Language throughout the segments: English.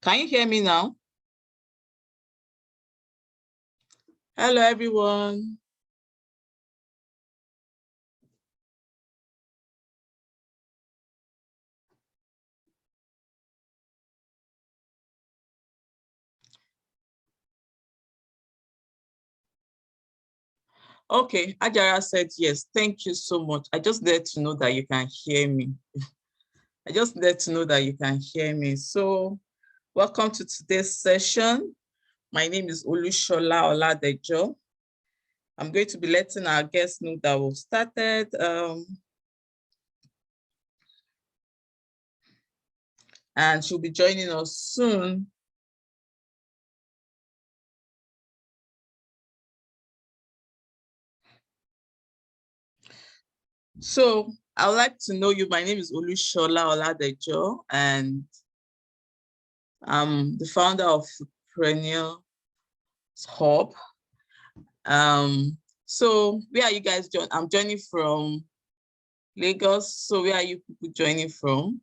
Can you hear me now? Hello, everyone. Okay, Ajara said yes. Thank you so much. I just let to know that you can hear me. I just let to know that you can hear me. So welcome to today's session. My name is Olushola Oladejo. I'm going to be letting our guests know that we've started. And she'll be joining us soon. So I would like to know you. My name is Olushola Oladejo, and I'm the founder of Foodpreneurshub. So where are you guys joining? I'm joining from Lagos. So where are you people joining from?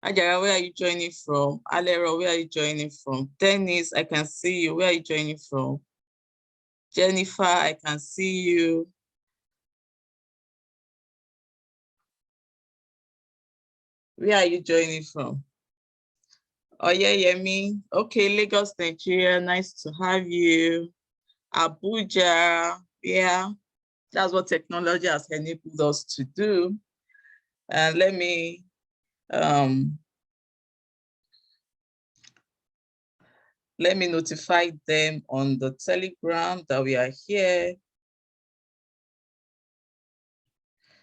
Ajara, where are you joining from? Alero, where are you joining from? Dennis, I can see you. Where are you joining from? Jennifer, I can see you. Where are you joining from? Oh, yeah, Yemi. Okay, Lagos, Nigeria. Nice to have you. Abuja. Yeah, that's what technology has enabled us to do. And let me notify them on the Telegram that we are here.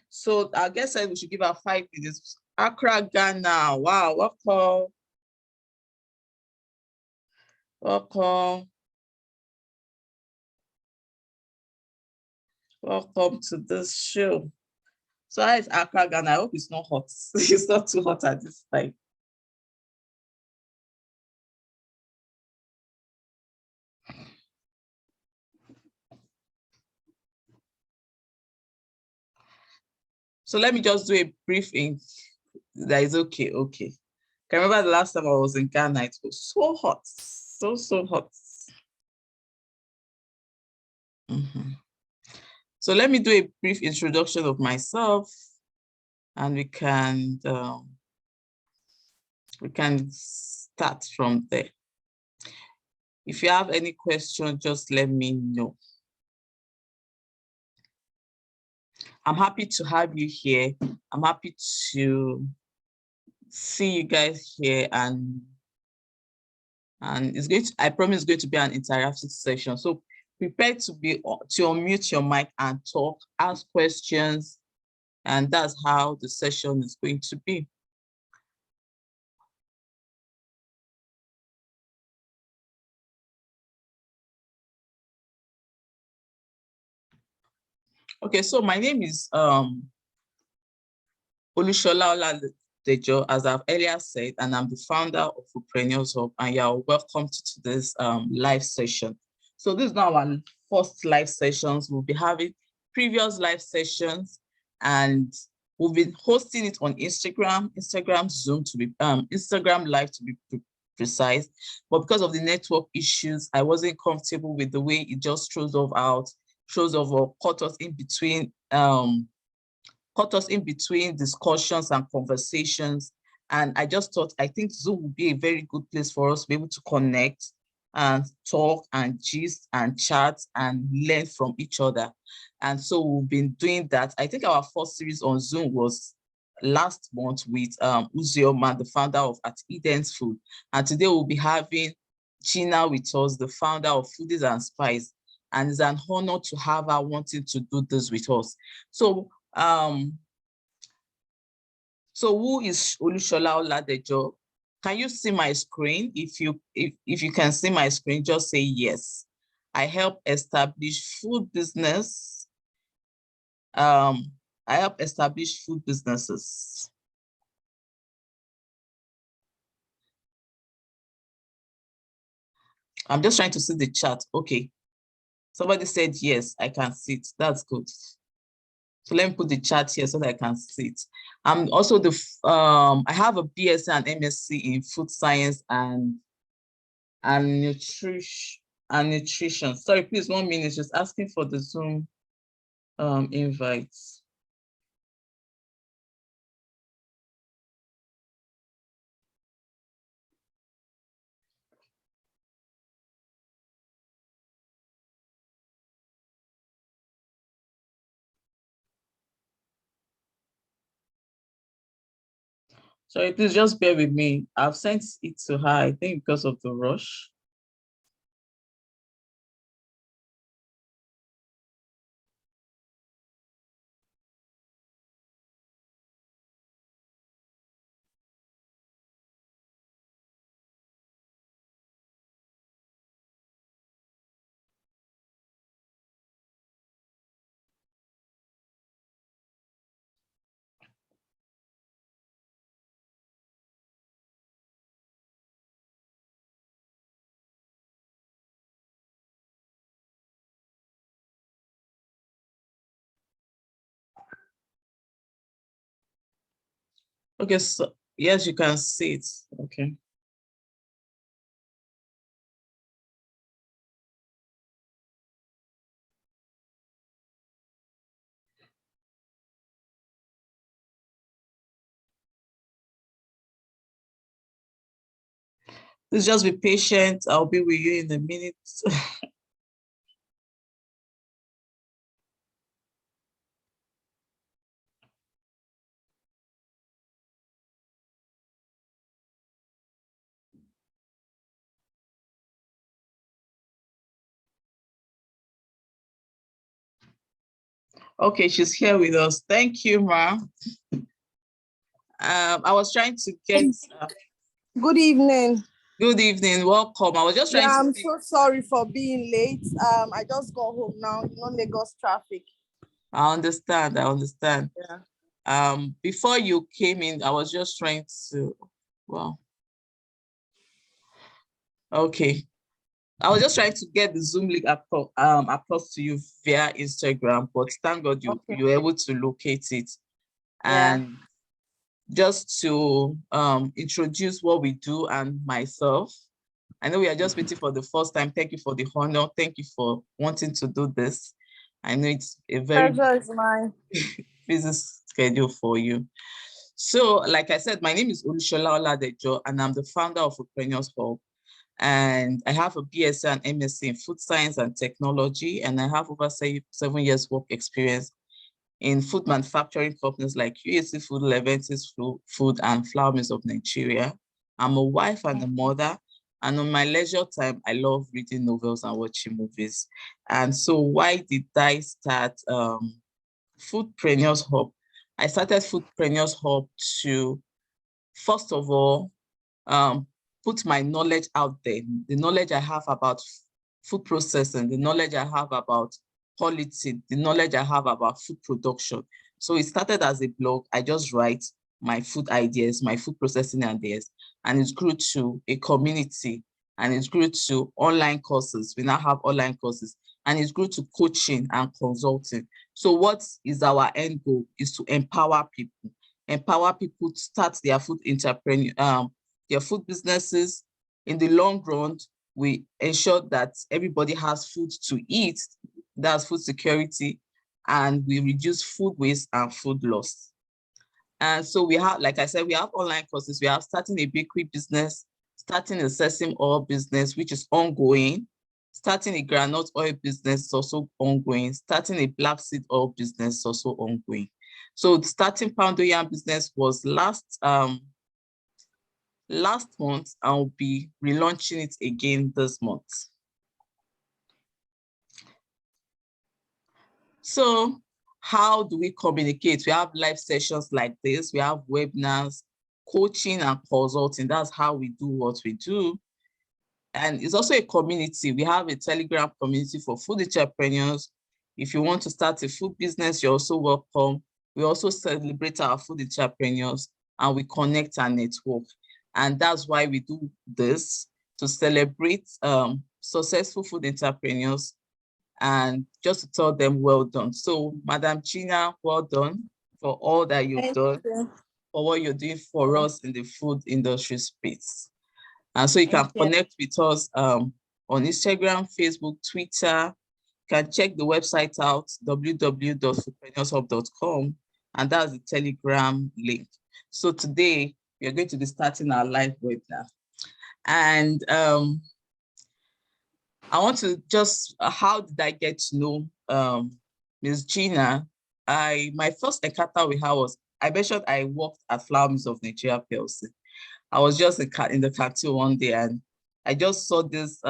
So I guess we should give her 5 minutes. Accra, Ghana. Wow, welcome. Welcome. Welcome to this show. So how is Accra, Ghana? I hope it's not hot. It's not too hot at this time. So let me just do a briefing. That is okay, okay. I remember the last time I was in Ghana, it was so hot, so hot. So let me do a brief introduction of myself, and we can start from there. If you have any question, just let me know. I'm happy to have you here. I'm happy to see you guys here, and it's going to, I promise it's going to be an interactive session. So prepare to unmute your mic and talk, ask questions, and that's how the session is going to be. Okay, so my name is Olushola Oladejo, as I've earlier said, and I'm the founder of Foodpreneurshub, and you're welcome to today's live session. So this is now our first live sessions. We'll be having previous live sessions, and we've been hosting it on Instagram Zoom to be Instagram Live to be precise. But because of the network issues, I wasn't comfortable with the way it just throws off or caught us in between discussions and conversations. And I just thought, I think Zoom would be a very good place for us to be able to connect and talk and gist and chat and learn from each other. And so we've been doing that. I think our first series on Zoom was last month with Uzioma, the founder of At Eden's Food. And today we'll be having Gina with us, the founder of Foodies and Spice. And it's an honor to have her wanting to do this with us. So So who is Olushola Oladejo? Can you see my screen? If you can see my screen, just say yes. I help establish food business. I help establish food businesses. I'm just trying to see the chat. Okay. Somebody said yes, I can see it. That's good. So let me put the chat here so that I can see it. I'm also I have a BSc and MSc in food science and nutrition. Sorry, please, 1 minute, just asking for the Zoom invites. Sorry, please just bear with me. I've sent it to her, I think because of the rush. Okay, so yes, you can see it. Okay. Please just be patient. I'll be with you in a minute. Okay, she's here with us. Thank you, Ma. I was trying to get. Good evening. Good evening. Welcome. I was just trying to. I'm so sorry for being late. I just got home now. Lagos traffic. I understand. I understand. Yeah. Before you came in, I was just trying to. Well. Okay. I was just trying to get the Zoom link across to you via Instagram, but thank God you were able to locate it. And just to introduce what we do and myself. I know we are just meeting for the first time. Thank you for the honor. Thank you for wanting to do this. I know it's a very busy schedule for you. So, like I said, my name is Olushola Oladejo, and I'm the founder of Foodpreneurshub. And I have a BSc and MSc in food science and technology, and I have over 7 years work experience in food manufacturing companies like UAC Food, Leventis Food, and Flour Mills of Nigeria. I'm a wife and a mother, and on my leisure time, I love reading novels and watching movies. And so why did I start Foodpreneurshub? I started Foodpreneurshub to, first of all, put my knowledge out there, the knowledge I have about food processing, the knowledge I have about quality, the knowledge I have about food production. So it started as a blog. I just write my food ideas, my food processing ideas, and it grew to a community, and it grew to online courses. We now have online courses, and it grew to coaching and consulting. So what is our end goal is to empower people to start their food their food businesses. In the long run, we ensure that everybody has food to eat, that's food security, and we reduce food waste and food loss. And so we have, like I said, we have online courses. We have starting a bakery business, starting a sesame oil business, which is ongoing, starting a groundnut oil business is also ongoing, starting a black seed oil business is also ongoing. So starting poundo yam business was last month. I'll be relaunching it again this month. So How do we communicate? We have live sessions like this. We have webinars, coaching and consulting. That's how we do what we do. And it's also a community. We have a Telegram community for food entrepreneurs. If you want to start a food business, you're also welcome. We also celebrate our food entrepreneurs and we connect and network. And that's why we do this, to celebrate successful food entrepreneurs and just to tell them well done. So Madam Gina, well done for all that you've done, for what you're doing for us in the food industry space. And so you can connect with us on Instagram, Facebook, Twitter. You can check the website out, www.foodpreneurshub.com, and that's the Telegram link. So today we are going to be starting our live webinar. And I want to just, how did I get to know Ms. Gina? My first encounter with her was, I mentioned I worked at Flour Mills of Nigeria PLC. I was just in the canteen one day and I just saw this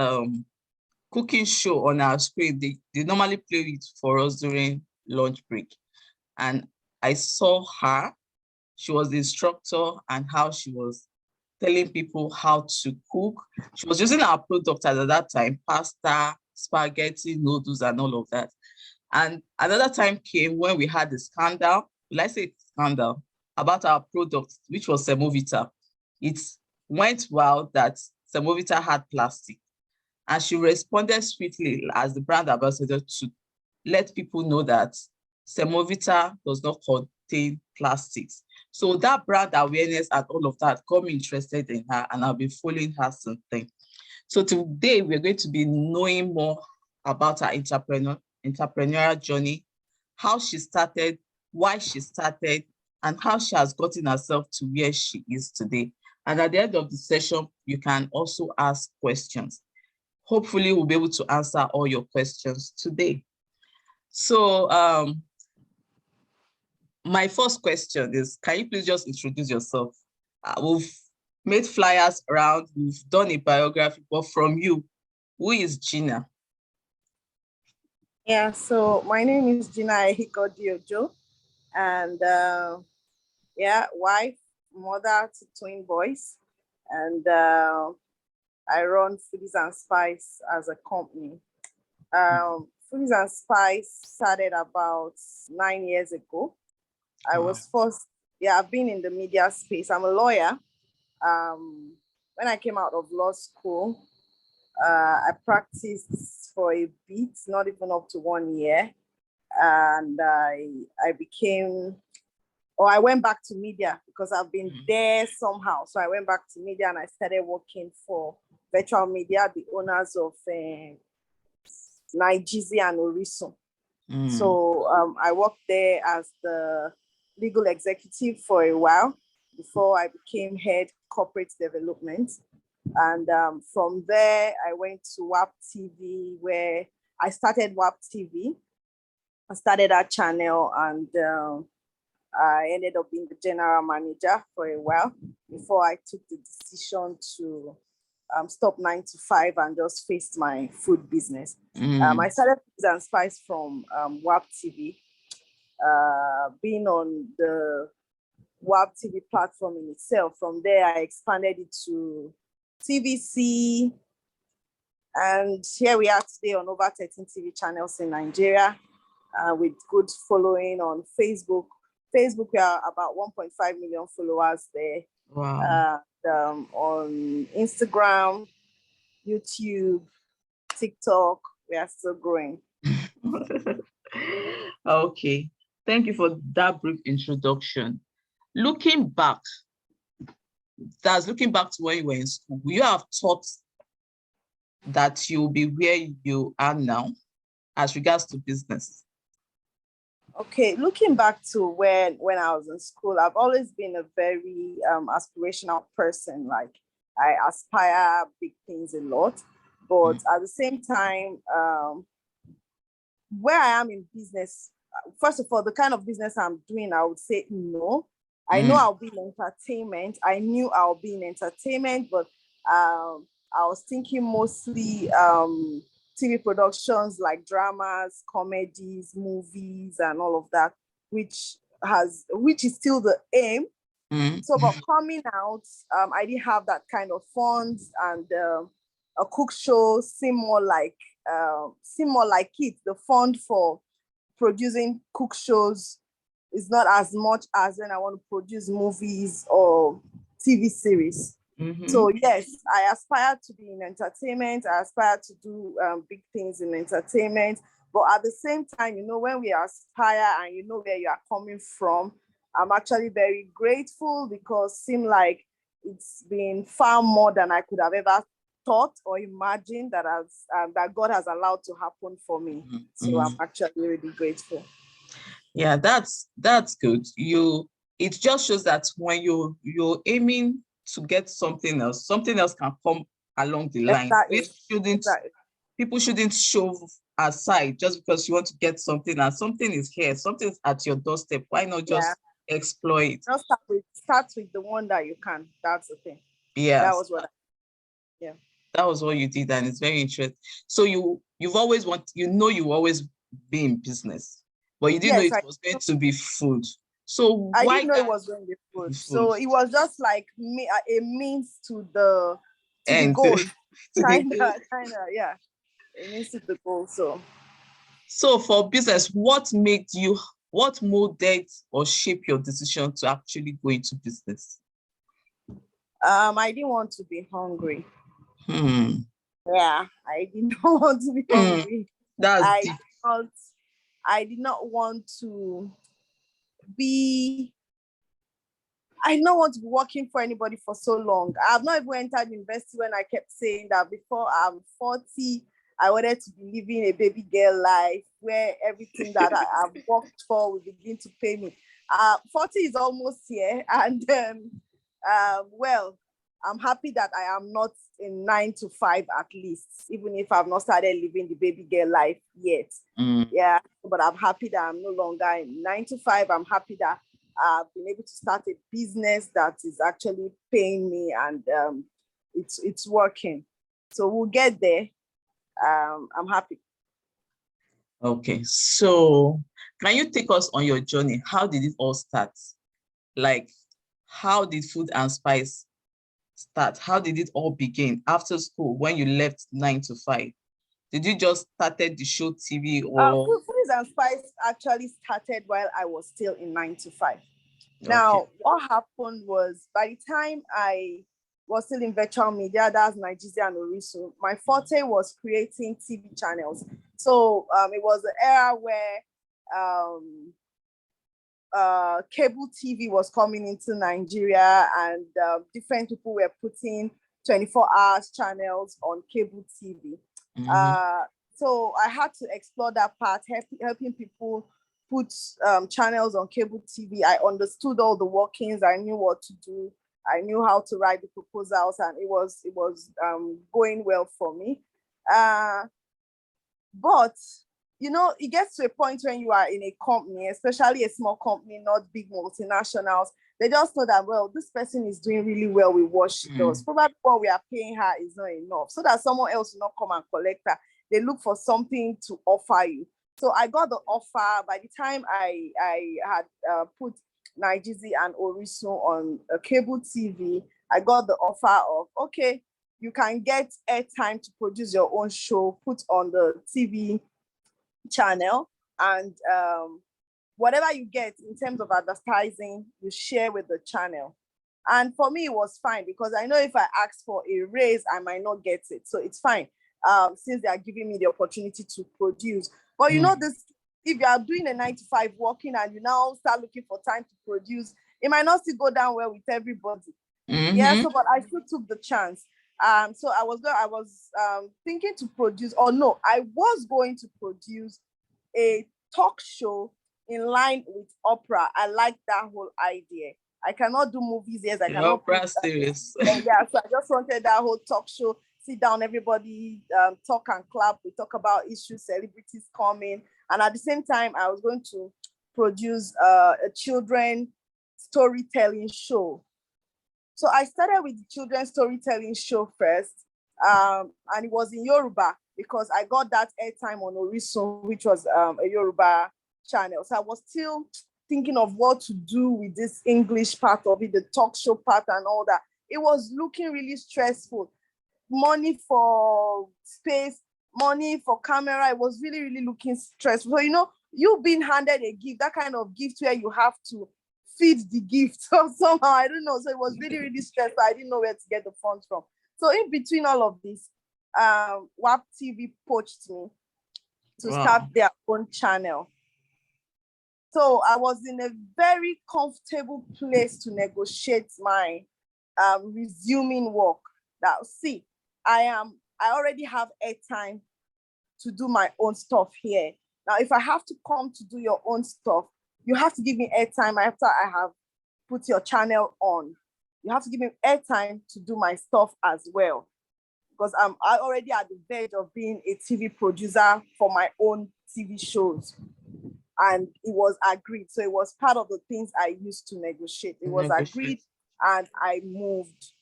cooking show on our screen. They normally play it for us during lunch break. And I saw her, she was the instructor, and how she was telling people how to cook. She was using our product at that time, pasta, spaghetti, noodles, and all of that. And another time came when we had a scandal, let's say scandal, about our product, which was Semovita. It went wild that Semovita had plastic. And she responded swiftly as the brand ambassador to let people know that Semovita does not contain plastics. So that brand awareness and all of that got me interested in her, and I've been following her since then. So today we're going to be knowing more about her entrepreneurial journey, how she started, why she started, and how she has gotten herself to where she is today. And at the end of the session, you can also ask questions. Hopefully we'll be able to answer all your questions today. So my first question is, can you please just introduce yourself? We've made flyers around, we've done a biography, but from you, who is Gina? Yeah, so my name is Gina Ehikodi-Ojo, and wife, mother to twin boys, and I run Foodies and Spice as a company. Foodies and Spice started about 9 years ago. I was first, I've been in the media space. I'm a lawyer. When I came out of law school, I practiced for a bit, not even up to 1 year. And I went back to media because I've been there somehow. So I went back to media and I started working for Virtual Media, the owners of Nigeria and Orisun. So I worked there as the legal executive for a while before I became head corporate development. And from there, I went to WAP TV, where I started WAP TV. I started that channel, and I ended up being the general manager for a while before I took the decision to stop 9 to 5 and just face my food business. I started Foodies and Spice from WAP TV, being on the WAP TV platform in itself. From there, I expanded it to TVC, and here we are today on over 13 TV channels in Nigeria, with good following on Facebook. Facebook, we are about 1.5 million followers there. Wow. On Instagram, YouTube, TikTok, we are still growing. Okay, thank you for that brief introduction. Looking back to when you were in school, you have thought that you'll be where you are now as regards to business? Okay, looking back to when I was in school, I've always been a very aspirational person. Like, I aspire big things a lot, but at the same time, where I am in business, first of all, the kind of business I'm doing, I would say no. I know I'll be in entertainment. I knew I'll be in entertainment, but I was thinking mostly TV productions like dramas, comedies, movies, and all of that, which is still the aim. So, but coming out, I didn't have that kind of funds, and a cook show seemed more like it. The fund for producing cook shows is not as much as when I want to produce movies or TV series. So yes, I aspire to be in entertainment. I aspire to do big things in entertainment. But at the same time, when we aspire and you know where you are coming from, I'm actually very grateful, because it seemed like it's been far more than I could have ever thought or imagined that God has allowed to happen for me. So I'm actually really grateful. Yeah, that's good. It just shows that when you're aiming to get something else can come along the line. People shouldn't shove aside just because you want to get something, and something is here, something's at your doorstep. Why not just explore it? Just start with the one that you can. That's the thing. Yeah, that was what that was what you did, and it's very interesting. So you've always you always be in business, but you didn't know it was going to be food. So I didn't know it was going to be food. So it was just like a means to the goal. Kind of, yeah. It means to the goal. So for business, what molded or shaped your decision to actually go into business? I didn't want to be hungry. Yeah, I did not want to be hungry. I did not want to be working for anybody for so long. I've not even entered university when I kept saying that before I'm 40, I wanted to be living a baby girl life where everything that I've worked for will begin to pay me. 40 is almost here, and well, I'm happy that I am not in 9 to 5 at least, even if I've not started living the baby girl life yet. Yeah, but I'm happy that I'm no longer in 9 to 5. I'm happy that I've been able to start a business that is actually paying me, and it's working. So we'll get there. I'm happy. Okay, so can you take us on your journey? How did it all start? Like, how did Food and Spice start? How did it all begin after school when you left 9 to 5? Did you just started the show TV or? Food and Spice actually started while I was still in 9 to 5. Now, what happened was, by the time I was still in virtual media, that's Nigeria and Orisun, my forte was creating TV channels. So it was the era where cable TV was coming into Nigeria, and different people were putting 24 hours channels on cable TV. So I had to explore that part, helping people put channels on cable TV. I understood all the workings. I knew what to do. I knew how to write the proposals, and it was going well for me. But it gets to a point when you are in a company, especially a small company, not big multinationals. They just know that, well, this person is doing really well with what she does. Probably what we are paying her is not enough, so that someone else will not come and collect her. They look for something to offer you. So I got the offer. By the time I had put Nigeria and Orisun on a cable TV, I got the offer of, okay, you can get airtime to produce your own show, put on the TV channel, and whatever you get in terms of advertising, you share with the channel. And for me, it was fine, because I know if I ask for a raise, I might not get it. So it's fine, since they are giving me the opportunity to produce. But this, if you are doing a 9 to 5 working and you now start looking for time to produce, it might not still go down well with everybody. Yeah, so but I still took the chance. So I was thinking to produce, or no, I was going to produce a talk show in line with opera. I like that whole idea. I cannot do movies, yes, I cannot opera series. Yeah, so I just wanted that whole talk show, sit down, everybody talk and clap. We talk about issues, celebrities coming. And at the same time, I was going to produce a children storytelling show. So I started with the children's storytelling show first. And it was in Yoruba because I got that airtime on Orisun, which was a Yoruba channel. So I was still thinking of what to do with this English part of it, the talk show part and all that. It was looking really stressful. Money for space, money for camera. It was really, really looking stressful. So, you know, you being handed a gift, that kind of gift where you have to feed the gift or somehow, I don't know. So it was really, really stressful. I didn't know where to get the funds from. So in between all of this, WAP TV poached me to start their own channel. So I was in a very comfortable place to negotiate my resuming work. Now, see, I already have airtime to do my own stuff here. Now, if I have to come to do your own stuff, you have to give me airtime after I have put your channel on. You have to give me airtime to do my stuff as well. Because I already at the verge of being a TV producer for my own TV shows. And it was agreed. So it was part of the things I used to negotiate. It was agreed and I moved.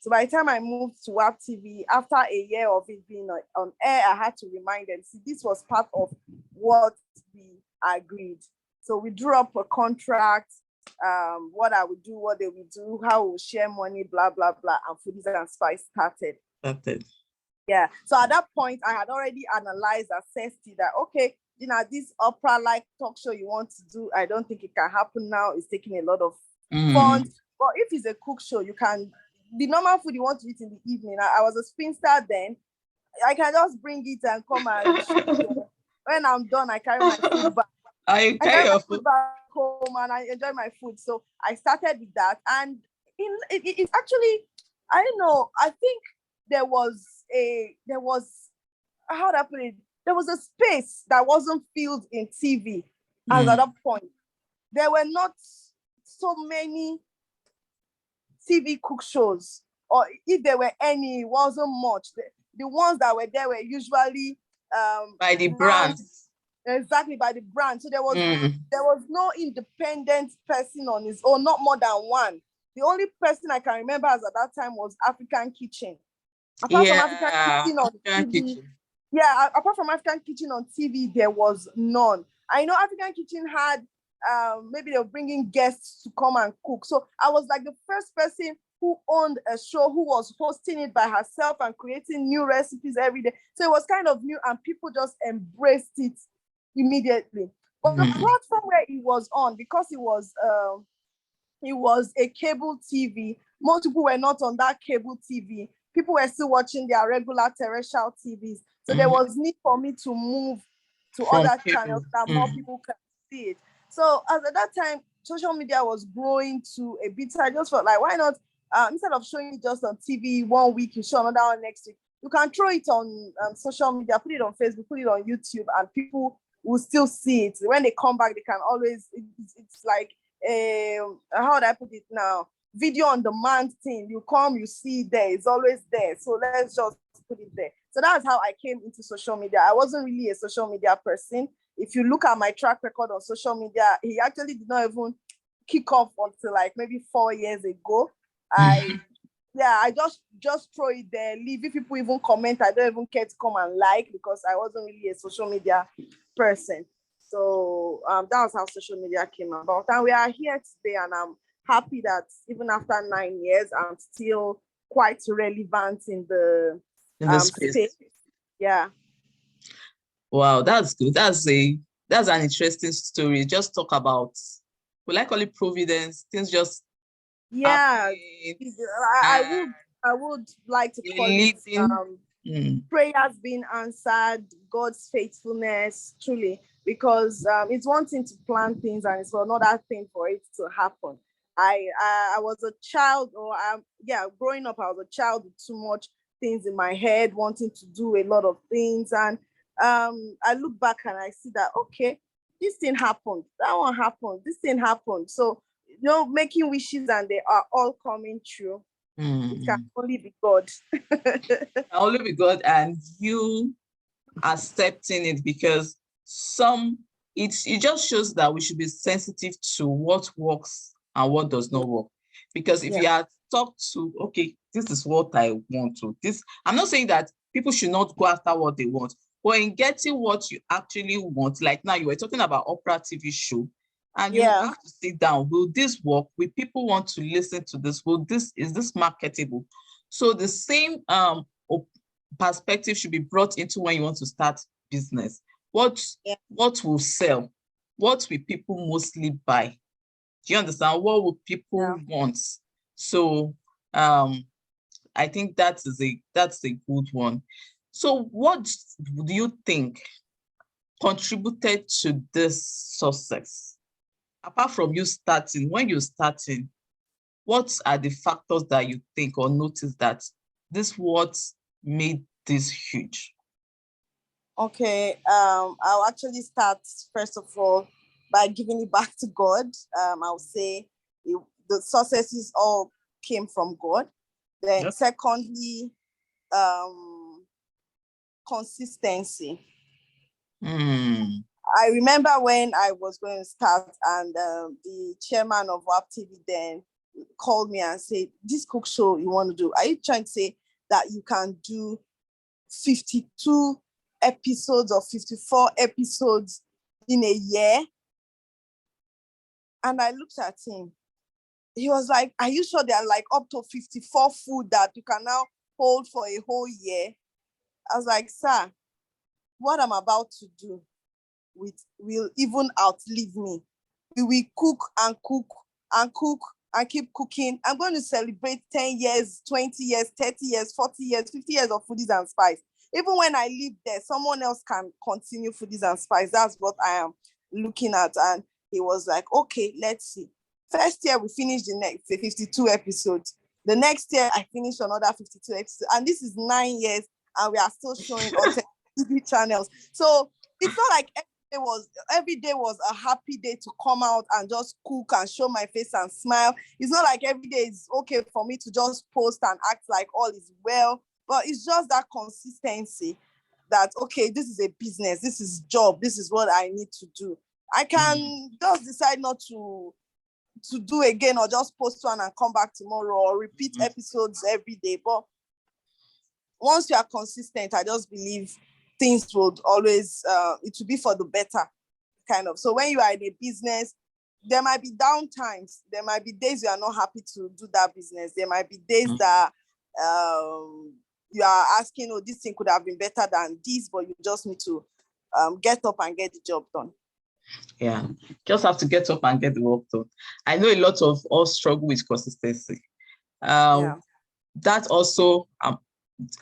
So by the time I moved to WAP TV, after a year of it being on air, I had to remind them, see, this was part of what we agreed. So we drew up a contract, what I would do, what they would do, how we would share money, blah, blah, blah, and Foodies and Spice started. Yeah. So at that point, I had already analyzed, assessed it that, okay, you know, this opera-like talk show you want to do, I don't think it can happen now. It's taking a lot of funds. But if it's a cook show, you can, the normal food you want to eat in the evening. I was a spinster then. I can just bring it and come and when I'm done, I carry my food back. I carry my food back home and I enjoy my food. So I started with that. And it's actually, I don't know, I think there was, how do I put it? There was a space that wasn't filled in TV as at that point. There were not so many TV cook shows, or if there were any, it wasn't much. The ones that were there were usually by the brands. Exactly, by the brand. So there was no independent person on his own, not more than one. The only person I can remember as at that time was African Kitchen. Apart from African Kitchen on TV, apart from African Kitchen on TV, there was none. I know African Kitchen had, maybe they were bringing guests to come and cook. So I was like the first person who owned a show, who was hosting it by herself and creating new recipes every day. So it was kind of new and people just embraced it immediately. But the platform where it was on, because it was a cable TV, most people were not on that cable TV. People were still watching their regular terrestrial TVs. So there was need for me to move to other channels that more people can see it. So as at that time, social media was growing to a bit. I just felt like, why not, instead of showing it just on TV 1 week, you show another one next week. You can throw it on social media, put it on Facebook, put it on YouTube, and people will still see it. When they come back, they can always, it's like, how do I put it now? Video on demand thing. You come, you see it there. It's always there. So let's just put it there. So that's how I came into social media. I wasn't really a social media person. If you look at my track record on social media, he actually did not even kick off until like maybe 4 years ago. I just throw it there, leave. If people even comment, I don't even care to come and like, because I wasn't really a social media person. So that was how social media came about. And we are here today, and I'm happy that even after 9 years, I'm still quite relevant in the space. Yeah. Wow, that's good. That's an interesting story. Just talk about, will I call it providence? Things just I would like to call it prayers being answered, God's faithfulness, truly, because it's one thing to plan things and it's another thing for it to happen. I was a child, growing up, I was a child with too much things in my head, wanting to do a lot of things. And I look back and I see that, okay, this thing happened, that one happened, this thing happened. So, you know, making wishes and they are all coming true. It can only be God. Only be God, and you accepting it, because it just shows that we should be sensitive to what works and what does not work. Because if you are talk to, okay, this is what I want to, this, I'm not saying that people should not go after what they want, but in getting what you actually want, like now you were talking about Opera TV show, and you Yeah. have to sit down, will this work? Will people want to listen to this? Is this marketable? So the same perspective should be brought into when you want to start business. What will sell? What will people mostly buy? Do you understand? What will people want? So I think that's a good one. So what do you think contributed to this success? Apart from you starting, when you're starting, what are the factors that you think or notice that this what made this huge? Okay, I'll actually start first of all by giving it back to God. I'll say the successes all came from God. Then secondly, consistency. I remember when I was going to start and the chairman of WAP TV then called me and said, this cook show you want to do, are you trying to say that you can do 52 episodes or 54 episodes in a year? And I looked at him. He was like, are you sure there are like up to 54 food that you can now hold for a whole year? I was like, sir, what I'm about to do will even outlive me. We will cook and cook and cook and keep cooking. I'm going to celebrate 10 years, 20 years, 30 years, 40 years, 50 years of Foodies and Spice. Even when I leave there, someone else can continue Foodies and Spice. That's what I am looking at. And he was like, okay, let's see. First year, we finished the next 52 episodes. The next year, I finished another 52 episodes. And this is 9 years, and we are still showing on TV channels. So it's not like every day was a happy day to come out and just cook and show my face and smile. It's not like every day is okay for me to just post and act like all is well, but it's just that consistency that, okay, this is a business, this is job, this is what I need to do. I can just decide not to do again or just post one and come back tomorrow or repeat episodes every day. But once you are consistent, I just believe things would always, it will be for the better, kind of. So when you are in a business, there might be down times. There might be days you are not happy to do that business. There might be days that you are asking, oh, this thing could have been better than this, but you just need to get up and get the job done. Yeah, just have to get up and get the work done. I know a lot of us struggle with consistency. That also,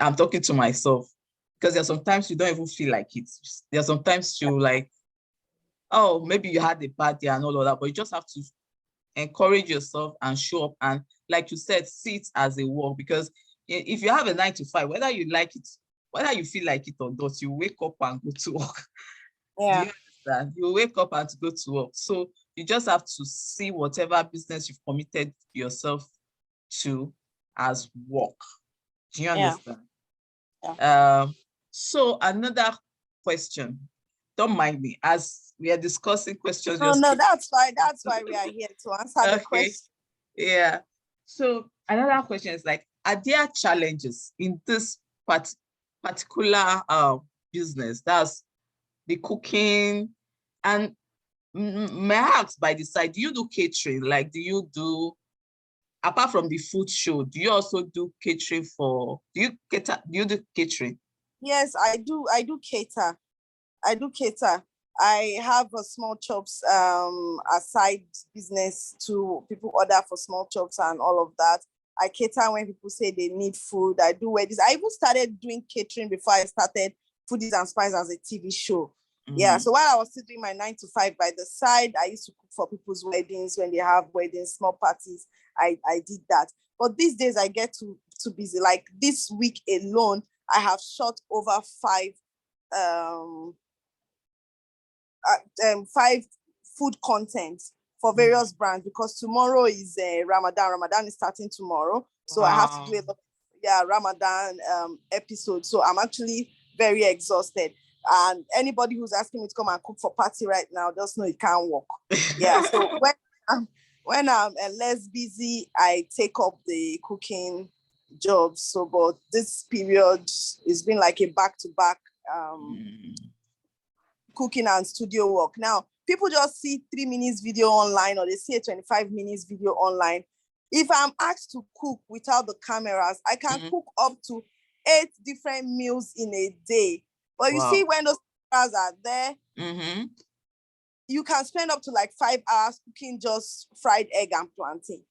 I'm talking to myself, because there's sometimes you don't even feel like it. There's sometimes you like, oh, maybe you had a bad day and all of that, but you just have to encourage yourself and show up. And like you said, see it as a work, because if you have a 9 to 5, whether you like it, whether you feel like it or not, you wake up and go to work. Yeah. You wake up and go to work. So you just have to see whatever business you've committed yourself to as work. Do you understand? Yeah. So another question, don't mind me, as we are discussing questions. No, that's why we are here to answer the question. Yeah. So another question is like, are there challenges in this particular business? That's the cooking. And may I ask, by the side, do you do catering? Like, do you do, apart from the food show, do you also do catering do you do catering? Yes, I do cater. I have a small chops a side business to people order for small chops and all of that. I cater when people say they need food. I do weddings. I even started doing catering before I started Foodies and Spice as a TV show. Yeah, so while I was still doing my 9 to 5 by the side, I used to cook for people's weddings when they have weddings, small parties. I did that. But these days I get too busy. Like this week alone, I have shot over 5 food content for various brands, because tomorrow is Ramadan. Ramadan is starting tomorrow. So I have to do a Ramadan episode. So I'm actually very exhausted. And anybody who's asking me to come and cook for party right now, just know it can't work. Yeah. So when I'm less busy, I take up the cooking jobs. So, but this period has been like a back-to-back cooking and studio work. Now, people just see 3 minutes video online, or they see a 25 minutes video online. If I'm asked to cook without the cameras, I can cook up to 8 different meals in a day. But you see, when those cameras are there, you can spend up to like 5 hours cooking just fried egg and plantain.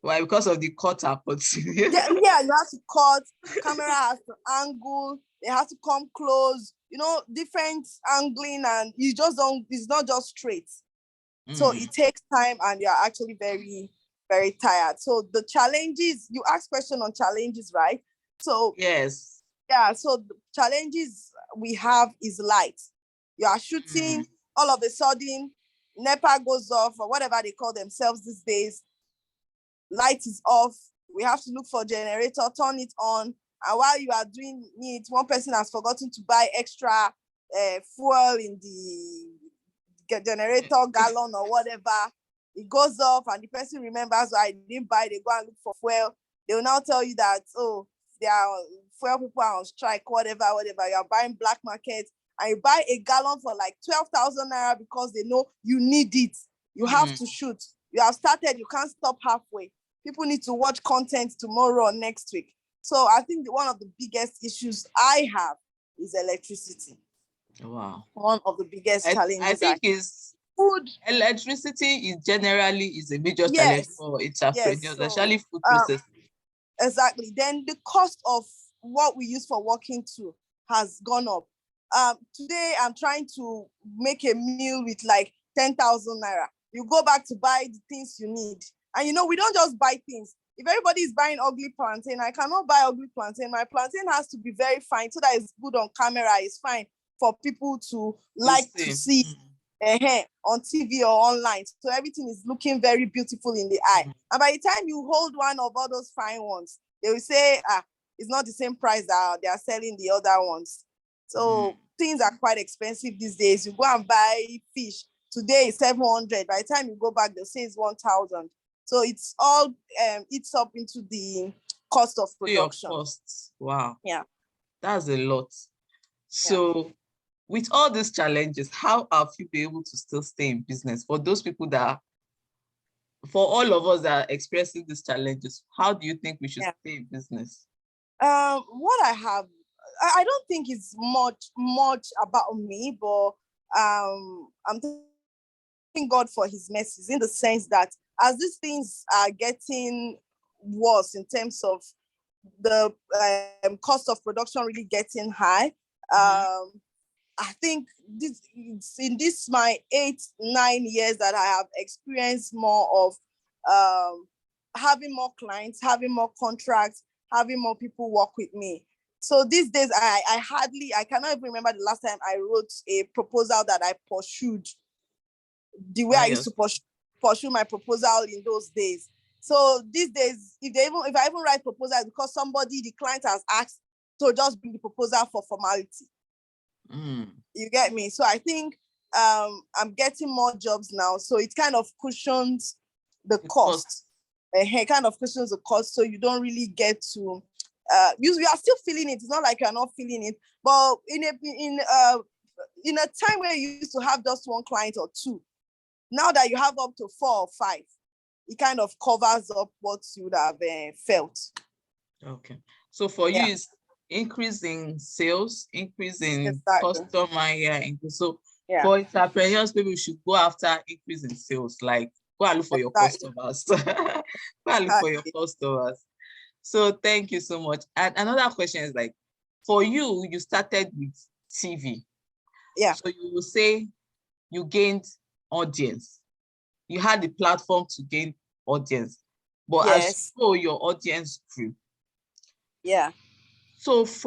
Why? Because of the cutter. Yeah, you have to cut, camera has to angle, they have to come close, different angling, and it's not just straight. So it takes time, and you're actually very, very tired. So the challenges, you asked question on challenges, right? So yes. Yeah, so the challenges we have is light. You are shooting, all of a sudden, NEPA goes off, or whatever they call themselves these days. Light is off. We have to look for a generator, turn it on. And while you are doing it, one person has forgotten to buy extra fuel in the generator gallon or whatever. It goes off, and the person remembers, I didn't buy. They go and look for fuel. They will now tell you that, there are fuel people are on strike, whatever. You are buying black market, and you buy a gallon for like 12,000 naira because they know you need it. You have to shoot. You have started, you can't stop halfway. People need to watch content tomorrow or next week. So I think one of the biggest issues I have is electricity. Wow. One of the biggest challenges. I think is food. Electricity is generally a major challenge for entrepreneurs, especially food processing. Exactly. Then the cost of what we use for working too has gone up. Today I'm trying to make a meal with like 10,000 naira. You go back to buy the things you need. And we don't just buy things. If everybody is buying ugly plantain, I cannot buy ugly plantain. My plantain has to be very fine so that it's good on camera. It's fine for people to to see on TV or online. So everything is looking very beautiful in the eye. And by the time you hold one of all those fine ones, they will say, it's not the same price that they are selling the other ones. So things are quite expensive these days. You go and buy fish. Today is 700. By the time you go back, they'll say it's 1,000. So it's all eats up into the cost of production. Costs. Wow. Yeah. That's a lot. So with all these challenges, how have you been able to still stay in business? For those people for all of us that are experiencing these challenges, how do you think we should stay in business? What I don't think it's much about me, but I'm thanking God for his mercies, in the sense that as these things are getting worse in terms of the cost of production really getting high, I think in this my 8-9 years that I have experienced more of having more clients, having more contracts, having more people work with me. So these days, I cannot even remember the last time I wrote a proposal that I pursued the way I used to pursue my proposal in those days. So these days, if I even write proposal, because the client has asked to just bring the proposal for formality. You get me? So I think I'm getting more jobs now. So it kind of cushions the cost. It kind of cushions the cost, so you don't really get to you are still feeling it. It's not like you're not feeling it, but in a time where you used to have just one client or two, now that you have up to 4 or 5, it kind of covers up what you would have felt. Okay, so for you, it's increasing sales, increasing customer so for entrepreneurs, people should go after increasing sales, like go and look for your customers. Go and look for your customers. So thank you so much. And another question is, like, for you, you started with TV. Yeah. So you will say you gained audience. You had the platform to gain audience. But as your audience grew. Yeah. So this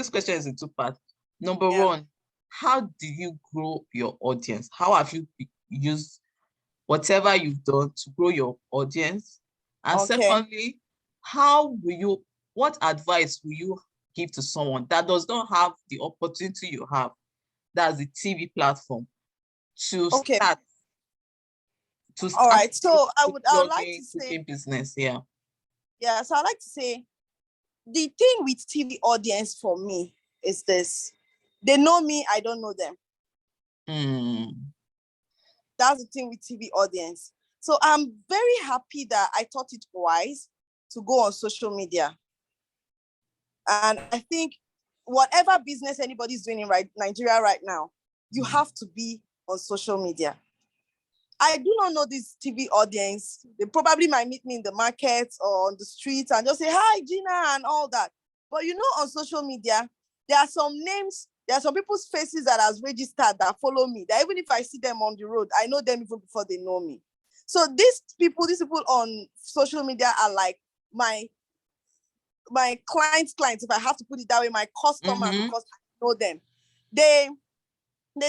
question is in 2 parts. Number one, how do you grow your audience? How have you used whatever you've done to grow your audience? And secondly, what advice will you give to someone that does not have the opportunity you have, that's the TV platform, to start to All start right. So I would like to blogging, say, cooking business? Yeah. yeah. So I like to say the thing with TV audience for me is this: they know me, I don't know them. That's the thing with TV audience. So I'm very happy that I thought it wise to go on social media. And I think whatever business anybody's doing in Nigeria right now, you have to be on social media. I do not know this TV audience. They probably might meet me in the market or on the streets and just say, hi, Gina, and all that. But on social media, there are some names, there are some people's faces that has registered that follow me, that even if I see them on the road, I know them even before they know me. So these people on social media are like my clients, if I have to put it that way, my customers, because I know them. They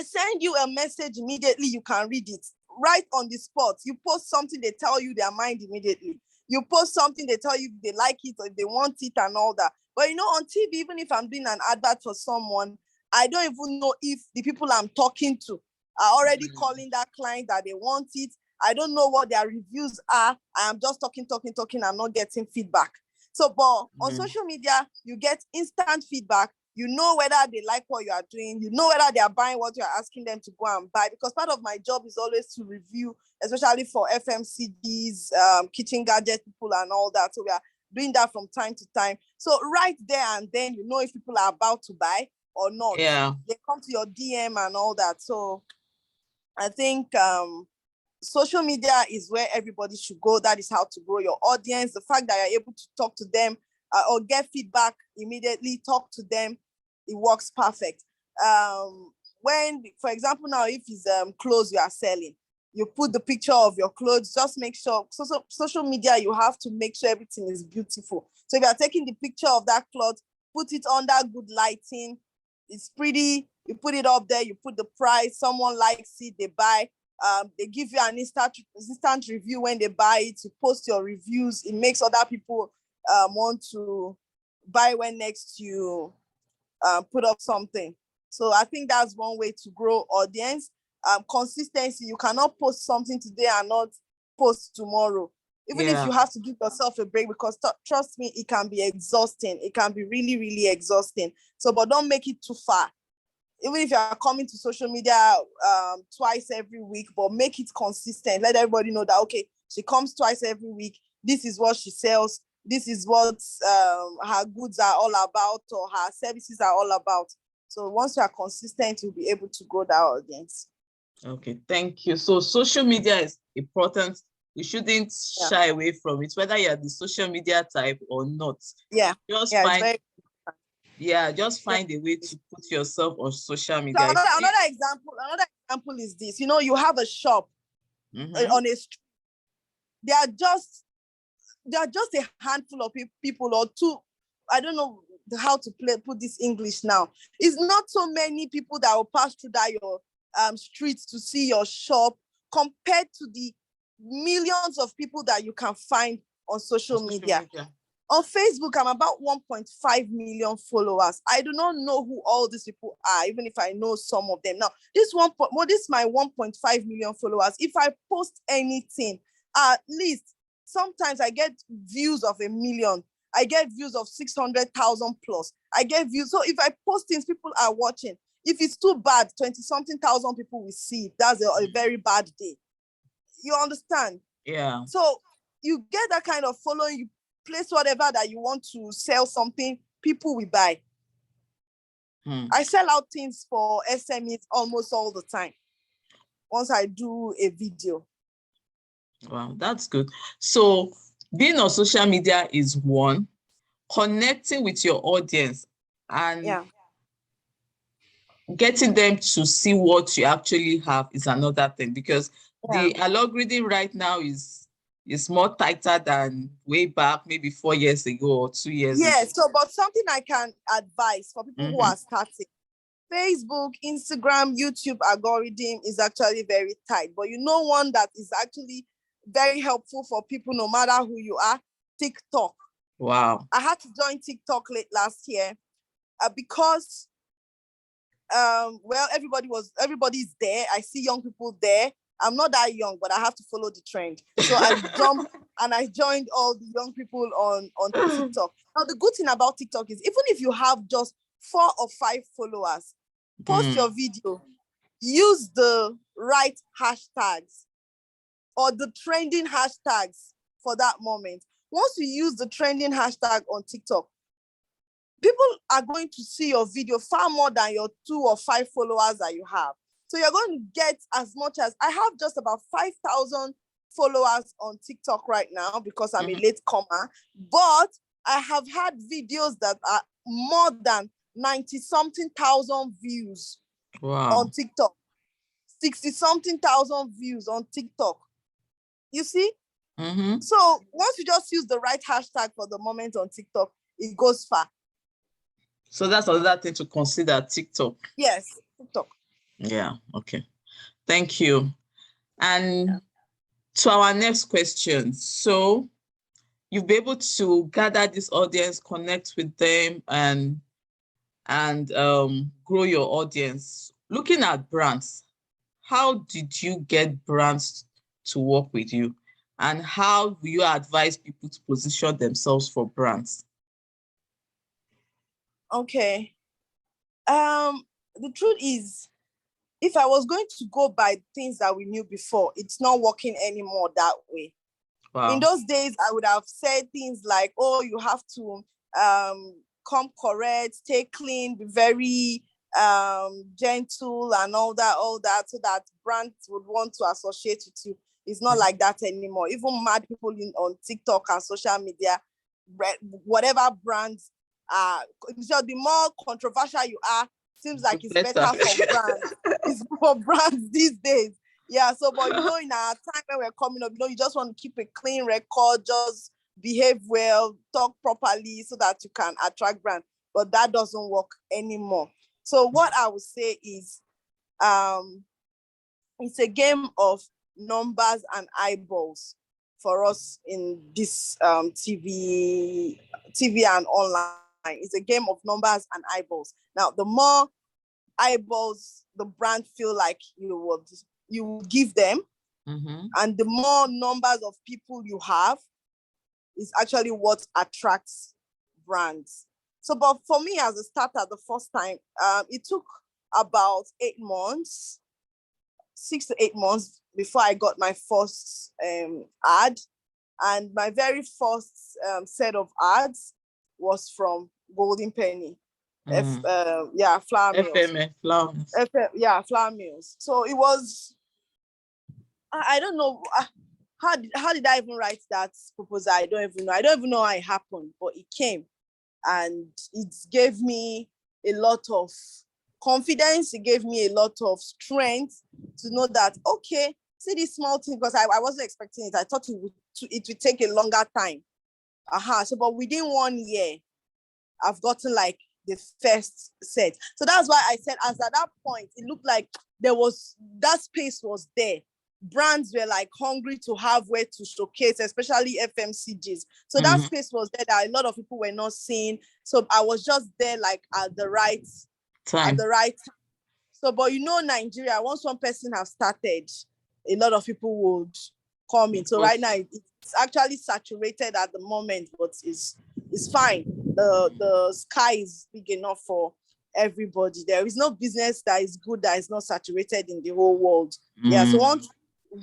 send you a message immediately, you can read it right on the spot. You post something, they tell you their mind immediately. You post something, they tell you if they like it or if they want it and all that. But on TV, even if I'm doing an advert for someone, I don't even know if the people I'm talking to are already calling that client that they want it. I don't know what their reviews are. I am just talking. I'm not getting feedback. So, but on social media, you get instant feedback. You know whether they like what you are doing. You know whether they are buying what you are asking them to go and buy. Because part of my job is always to review, especially for FMCGs, kitchen gadget people and all that. So we are doing that from time to time. So right there and then, if people are about to buy or not. Yeah. They come to your DM and all that. So I think social media is where everybody should go. That is how to grow your audience. The fact that you're able to talk to them or get feedback immediately, talk to them, it works perfect. When, for example, now if it's clothes you are selling, you put the picture of your clothes, just make sure, social media, you have to make sure everything is beautiful. So if you're taking the picture of that cloth, put it under good lighting, it's pretty, you put it up there, you put the price, someone likes it, they buy. They give you an instant review when they buy it. You post your reviews. It makes other people want to buy when next you put up something. So I think that's one way to grow audience. Consistency. You cannot post something today and not post tomorrow. Even if you have to give yourself a break, because trust me, it can be exhausting. It can be really, really exhausting. So, but don't make it too far. Even if you are coming to social media twice every week, but make it consistent. Let everybody know that, okay, she comes twice every week. This is what she sells. This is what her goods are all about, or her services are all about. So once you are consistent, you'll be able to grow that audience. Okay, thank you. So social media is important. You shouldn't shy away from it, whether you're the social media type or not. Just find a way to put yourself on social media. So another example is this. You have a shop on a street. There are just a handful of people or two. I don't know how to put this English now. It's not so many people that will pass through that your streets to see your shop, compared to the millions of people that you can find on social media. On Facebook, I'm about 1.5 million followers. I do not know who all these people are, even if I know some of them. Now, this is my 1.5 million followers. If I post anything, at least sometimes I get views of 1 million. I get views of 600,000 plus. I get views. So if I post things, people are watching. If it's too bad, 20-something thousand people will see it. That's a very bad day. You understand? Yeah. So you get that kind of following. You place whatever that you want to sell something, people will buy. I sell out things for SMEs almost all the time once I do a video. Wow, that's good. So being on social media is one, connecting with your audience and getting them to see what you actually have is another thing, because the algorithm right now is more tighter than way back, maybe 4 years ago or 2 years ago. So but something I can advise for people who are starting, Facebook, Instagram, YouTube algorithm is actually very tight, but one that is actually very helpful for people no matter who you are, TikTok. Wow. I had to join TikTok late last year because everybody's there. I see young people there. I'm not that young, but I have to follow the trend. So I jumped and I joined all the young people on TikTok. Now, the good thing about TikTok is even if you have just 4 or 5 followers, post your video, use the right hashtags or the trending hashtags for that moment. Once you use the trending hashtag on TikTok, people are going to see your video far more than your 2 or 5 followers that you have. So you're going to get as much as, I have just about 5,000 followers on TikTok right now because I'm a late comer, but I have had videos that are more than 90-something thousand views on TikTok, 60-something thousand views on TikTok. You see? So once you just use the right hashtag for the moment on TikTok, it goes far. So that's another thing to consider, TikTok. Yes, TikTok. Yeah, okay. Thank you. And to our next question. So you'll be able to gather this audience, connect with them, and grow your audience. Looking at brands, how did you get brands to work with you? And how will you advise people to position themselves for brands? Okay. The truth is, if I was going to go by things that we knew before, it's not working anymore that way. In those days, I would have said things like, oh, you have to come correct, stay clean, be very gentle and all that, so that brands would want to associate with you. It's not like that anymore. Even mad people on TikTok and social media, whatever brands are, so the more controversial you are, seems like it's better for brands. It's for brands these days. Yeah, so, but in our time when we're coming up, you just want to keep a clean record, just behave well, talk properly so that you can attract brands. But that doesn't work anymore. So what I would say is, it's a game of numbers and eyeballs for us in this TV and online. It's a game of numbers and eyeballs. Now, the more eyeballs the brand feel like you would give them, and the more numbers of people you have is actually what attracts brands. So, but for me as a starter, the first time, it took about 8 months, 6 to 8 months before I got my first ad. And my very first set of ads was from Golden Penny. Flour mills. FMA, flour mills. Flour mills. So it was, I don't know, how did I even write that proposal? I don't even know how it happened, but it came. And it gave me a lot of confidence. It gave me a lot of strength to know that, okay, see this small thing, because I wasn't expecting it. I thought it would take a longer time. So, but within 1 year, I've gotten like the first set. So that's why I said, as at that point, it looked like that space was there. Brands were like hungry to have where to showcase, especially FMCGs. So that space was there that a lot of people were not seeing. So I was just there like at the right time. So, but Nigeria, once one person has started, a lot of people would come in. So right now it's actually saturated at the moment, but it's fine. The sky is big enough for everybody. There is no business that is good that is not saturated in the whole world. Yeah. So once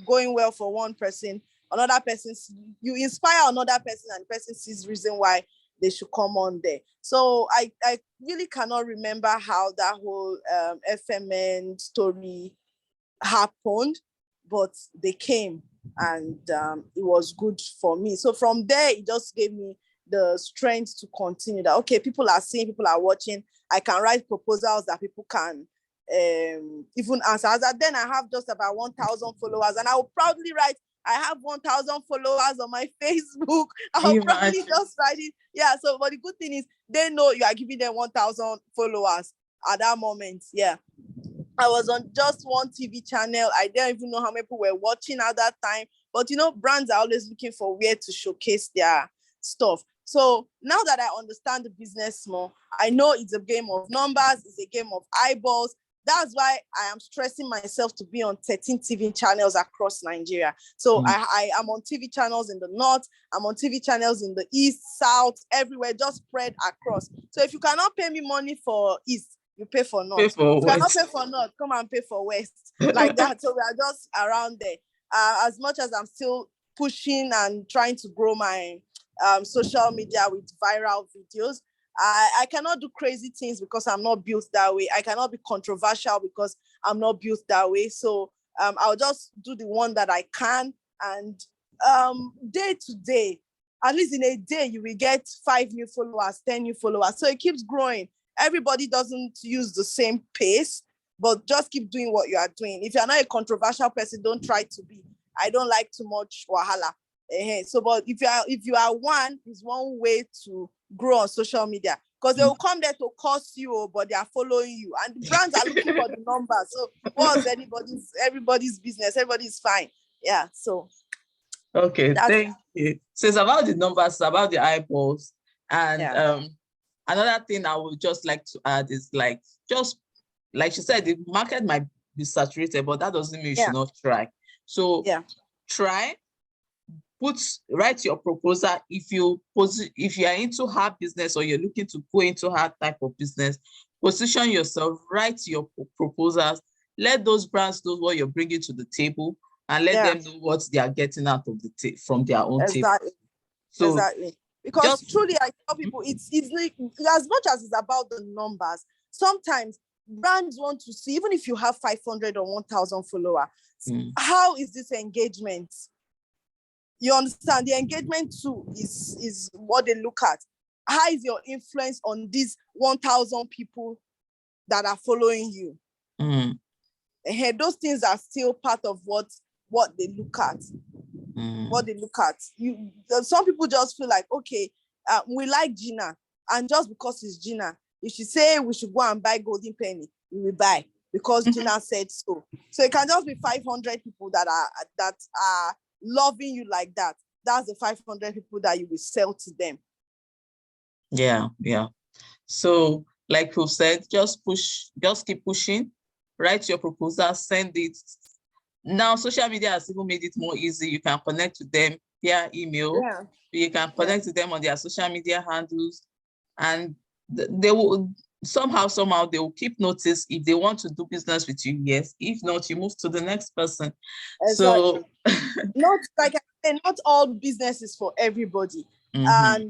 going well for one person, another person, you inspire another person, and the person sees reason why they should come on there. So I really cannot remember how that whole FMN story happened, but they came, and it was good for me. So from there, it just gave me the strength to continue that, okay, people are seeing, people are watching. I can write proposals that people can even answer. As at then, I have just about 1,000 followers, and I will proudly write, I have 1,000 followers on my Facebook. I'll probably just write it. Yeah, so, but the good thing is, they know you are giving them 1,000 followers at that moment. Yeah. I was on just one TV channel. I didn't even know how many people were watching at that time. But brands are always looking for where to showcase their stuff. So now that I understand the business more, I know it's a game of numbers, it's a game of eyeballs. That's why I am stressing myself to be on 13 TV channels across Nigeria. So I am on TV channels in the north, I'm on TV channels in the east, south, everywhere, just spread across. So if you cannot pay me money for east, you pay for north. If you cannot pay for north, come and pay for west. Like that. So we are just around there. As much as I'm still pushing and trying to grow my social media with viral videos, I cannot do crazy things because I'm not built that way. I cannot be controversial because I'm not built that way. So I'll just do the one that I can. And day to day, at least in a day, you will get 5 new followers, 10 new followers. So it keeps growing. Everybody doesn't use the same pace, but just keep doing what you are doing. If you're not a controversial person, don't try to be. I don't like too much wahala. So, but if you are one, is one way to grow on social media, because they will come there to curse you, but they are following you, and the brands are looking for the numbers. So, what's everybody's business? Everybody's fine. Yeah. So, okay, thank you. So it's about the numbers, it's about the eyeballs, and another thing I would just like to add is just like she said, the market might be saturated, but that doesn't mean you should not try. So try. Write your proposal. If you are into hard business or you're looking to go into hard type of business, position yourself, write your proposals, let those brands know what you're bringing to the table, and let them know what they are getting out of the from their own table. So exactly. Because truly, I tell people, it's like, as much as it's about the numbers, sometimes brands want to see, even if you have 500 or 1,000 followers, how is this engagement? You understand? The engagement too is what they look at. How is your influence on these 1,000 people that are following you? Those things are still part of what they look at. What they look at. Some people just feel like, okay, we like Gina, and just because it's Gina, if she say we should go and buy golden penny, we will buy because Gina said so. So it can just be 500 people that are loving you like that. That's the 500 people that you will sell to them. Yeah. So like we said, just keep pushing, write your proposal, send it. Now social media has even made it more easy. You can connect with them via email. You can connect with them on their social media handles, and they will somehow they will keep notice. If they want to do business with you, yes. If not, you move to the next person. Exactly. So not like I said, not all business is for everybody. And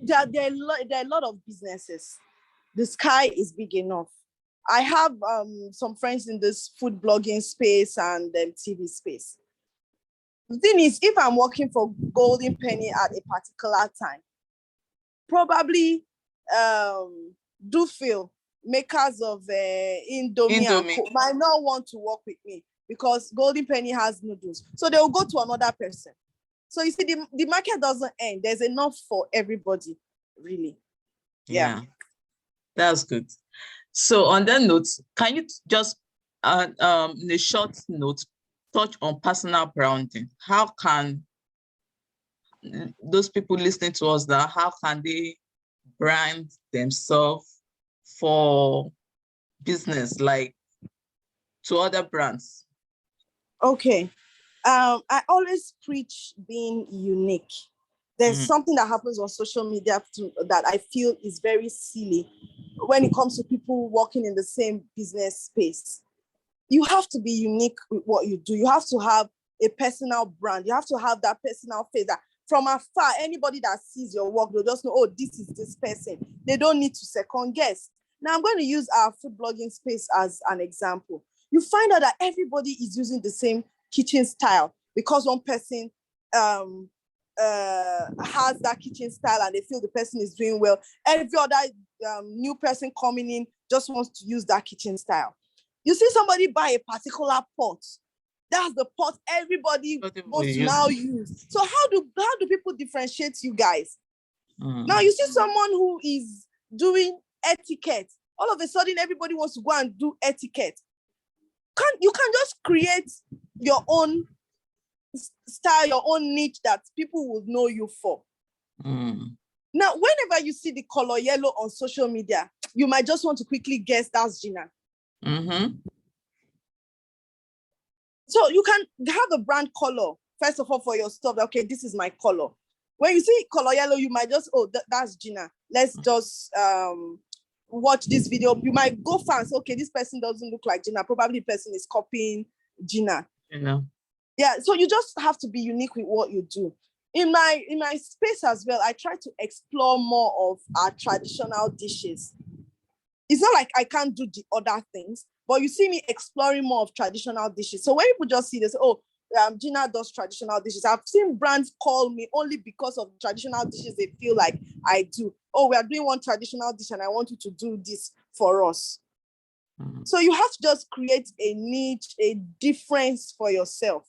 there are a lot of businesses. The sky is big enough. I have some friends in this food blogging space and TV space. The thing is, if I'm working for Golden Penny at a particular time, probably do feel makers of Indomie and Coke might not want to work with me because Golden Penny has noodles. So they will go to another person. So you see, the market doesn't end. There's enough for everybody, really. Yeah. That's good. So on that note, can you just, in a short note, touch on personal branding? How can those people listening to us now, how can they brand themselves for business, like to other brands? Okay. I always preach being unique. There's something that happens on social media that I feel is very silly when it comes to people working in the same business space. You have to be unique with what you do. You have to have a personal brand. You have to have that personal face that from afar, anybody that sees your work, they'll just know, oh, this is this person. They don't need to second guess. Now I'm going to use our food blogging space as an example. You find out that everybody is using the same kitchen style because one person has that kitchen style and they feel the person is doing well. Every other new person coming in just wants to use that kitchen style. You see somebody buy a particular pot. That's the pot everybody wants to now use. So how do people differentiate you guys? Now you see someone who is doing etiquette. All of a sudden, everybody wants to go and do etiquette. You can just create your own style, your own niche that people will know you for. Now, whenever you see the color yellow on social media, you might just want to quickly guess that's Gina. Mm-hmm. So you can have a brand color, first of all, for your stuff. Okay, this is my color. When you see color yellow, you might just, oh, that's Gina. Let's just watch this video. You might go fast. Okay, this person doesn't look like Gina. Probably the person is copying Gina. Yeah, so you just have to be unique with what you do. In my space as well, I try to explore more of our traditional dishes. It's not like I can't do the other things, but you see me exploring more of traditional dishes. So when people just see this, oh, Gina does traditional dishes. I've seen brands call me only because of traditional dishes they feel like I do. Oh, we are doing one traditional dish and I want you to do this for us. Mm-hmm. So you have to just create a niche, a difference for yourself.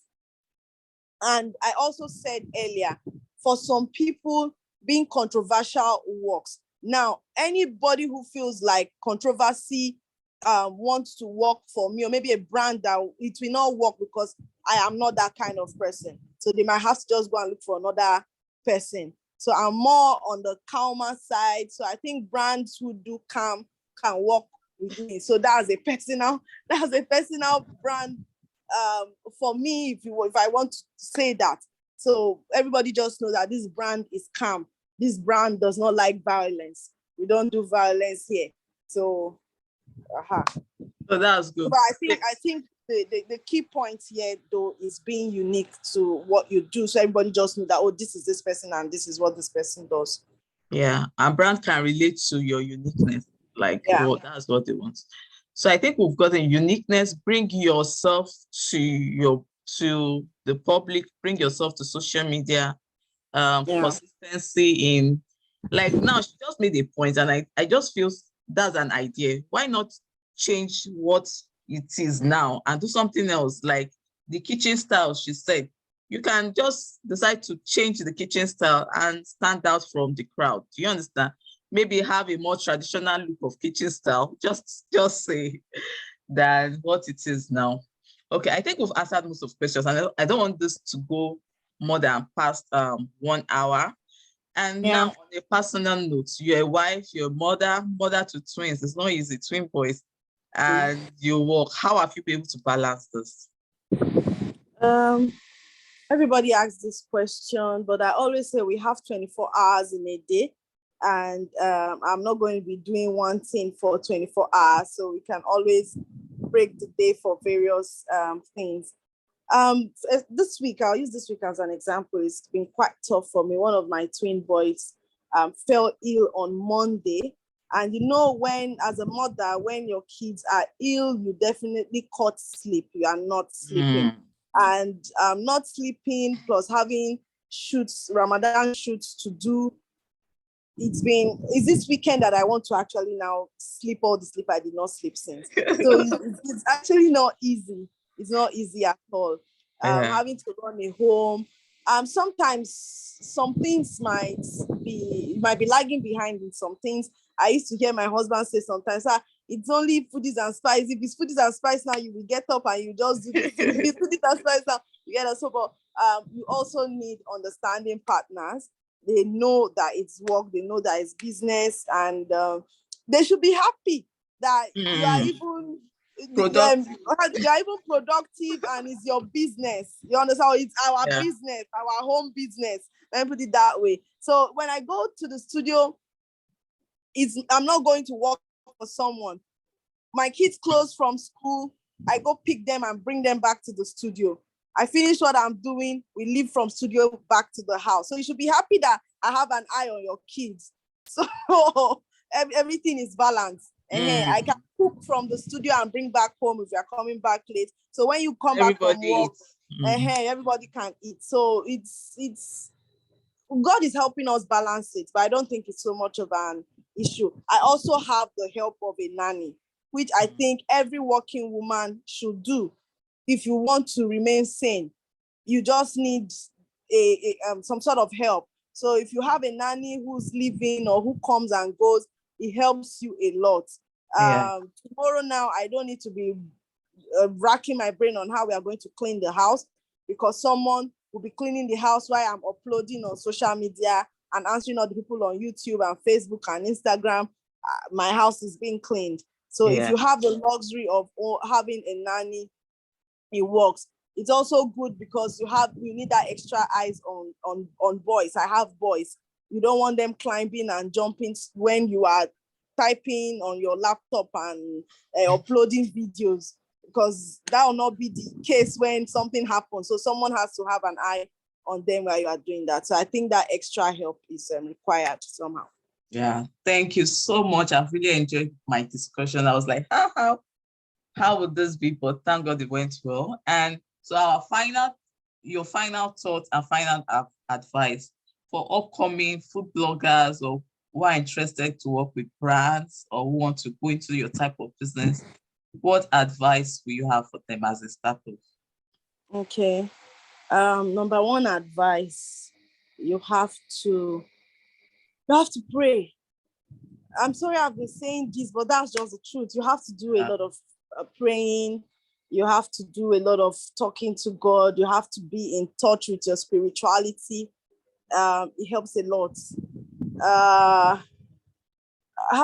And I also said earlier, for some people, being controversial works. Now, anybody who feels like controversy wants to work for me, or maybe a brand that it will not work because I am not that kind of person. So they might have to just go and look for another person. So I'm more on the calmer side. So I think brands who do calm can work with me. So that's a personal brand for me, if I want to say that. So everybody just knows that this brand is calm. This brand does not like violence. We don't do violence here. So, So that's good. But I think the key point here though is being unique to what you do. So everybody just knows that, oh, this is this person and this is what this person does. Yeah, and brand can relate to your uniqueness. Like, oh, that's what they want. So I think we've got a uniqueness. Bring yourself to the public. Bring yourself to social media. Consistency in, like, now she just made a point, and I just feel that's an idea. Why not change what it is now and do something else? Like the kitchen style, she said, you can just decide to change the kitchen style and stand out from the crowd. Do you understand? Maybe have a more traditional look of kitchen style, just say, than what it is now. Okay, I think we've answered most of questions, and I don't want this to go more than past 1 hour. And now, on a personal note, you're a wife, you're a mother to twins. It's not easy, twin boys, and you work. How have you been able to balance this? Everybody asks this question, but I always say we have 24 hours in a day, and I'm not going to be doing one thing for 24 hours, so we can always break the day for various things. This week, I'll use this week as an example. It's been quite tough for me. One of my twin boys fell ill on Monday. And you know, when, as a mother, when your kids are ill, you definitely cut sleep. You are not sleeping. And not sleeping plus having shoots, Ramadan shoots to do. It's this weekend that I want to actually now sleep all the sleep I did not sleep since. So it's actually not easy. It's not easy at all. Having to run a home. Sometimes some things might be lagging behind in some things. I used to hear my husband say sometimes, it's only foodies and spice. If it's foodies and spice now, you will get up and you just do this. If it's foodies and spice now, you get up. So, but you also need understanding partners. They know that it's work, they know that it's business, and they should be happy that you are even productive. You are even productive, and it's your business. You understand? It's our business, our home business. Let me put it that way. So when I go to the studio, I'm not going to work for someone. My kids close from school, I go pick them and bring them back to the studio. I finish what I'm doing, we leave from studio back to the house. So you should be happy that I have an eye on your kids. So everything is balanced. I can cook from the studio and bring back home if you're coming back late. So when you come back from work, everybody can eat. So it's God is helping us balance it, but I don't think it's so much of an issue. I also have the help of a nanny, which I think every working woman should do. If you want to remain sane, you just need some sort of help. So if you have a nanny who's living or who comes and goes, it helps you a lot. Tomorrow now, I don't need to be racking my brain on how we are going to clean the house, because someone will be cleaning the house while I'm uploading on social media and answering all the people on YouTube and Facebook and Instagram. My house is being cleaned. So if you have the luxury of having a nanny, it works. It's also good because you need that extra eyes on boys. I have boys. You don't want them climbing and jumping when you are typing on your laptop and uploading videos, because that will not be the case when something happens. So someone has to have an eye on them while you are doing that. So I think that extra help is required somehow. Yeah, thank you so much. I've really enjoyed my discussion. I was like, how would this be? But thank God it went well. And so your final thoughts and final advice for upcoming food bloggers or who are interested to work with brands or who want to go into your type of business, what advice will you have for them as a startup? Okay. Number one advice, you have to pray. I'm sorry I've been saying this, but that's just the truth. You have to do a lot of praying. You have to do a lot of talking to God. You have to be in touch with your spirituality. It helps a lot. How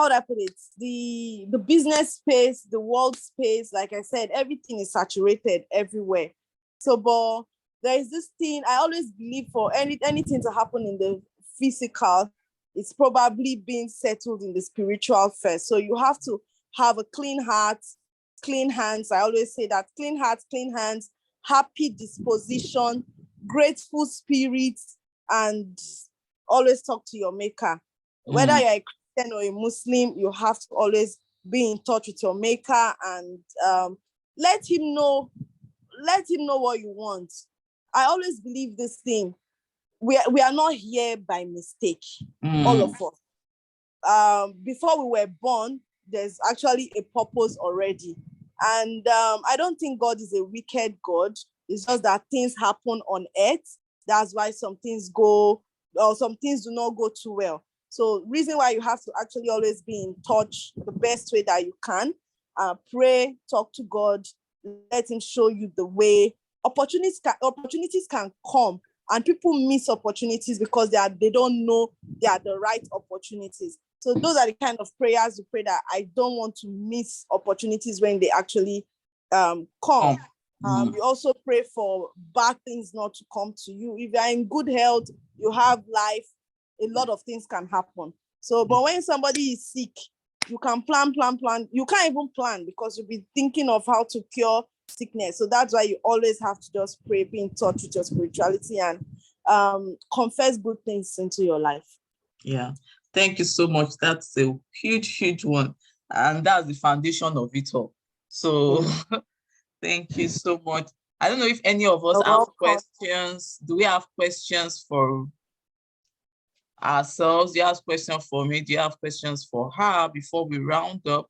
would I put it? The business space, the world space, like I said, everything is saturated everywhere. So, but there is this thing, I always believe for anything to happen in the physical, it's probably being settled in the spiritual first. So you have to have a clean heart, clean hands. I always say that: clean heart, clean hands, happy disposition, grateful spirit, and always talk to your maker. Whether you're a Christian or a Muslim, you have to always be in touch with your maker and let him know what you want. I always believe this thing. We are not here by mistake, all of us. Before we were born, there's actually a purpose already. And I don't think God is a wicked God. It's just that things happen on earth. That's why some things do not go too well. So reason why you have to actually always be in touch the best way that you can. Pray, talk to God, let him show you the way. Opportunities can come, and people miss opportunities because they don't know they are the right opportunities. So those are the kind of prayers you pray, that I don't want to miss opportunities when they actually come. You also pray for bad things not to come to you. If you are in good health, you have life, a lot of things can happen. So, but when somebody is sick, you can plan. You can't even plan because you'll be thinking of how to cure sickness. So that's why you always have to just pray, be in touch with your spirituality, and confess good things into your life. Yeah, thank you so much. That's a huge one. And that's the foundation of it all. So thank you so much. I don't know if any of us have questions. Do we have questions for ourselves? Do you have questions for me? Do you have questions for her before we round up?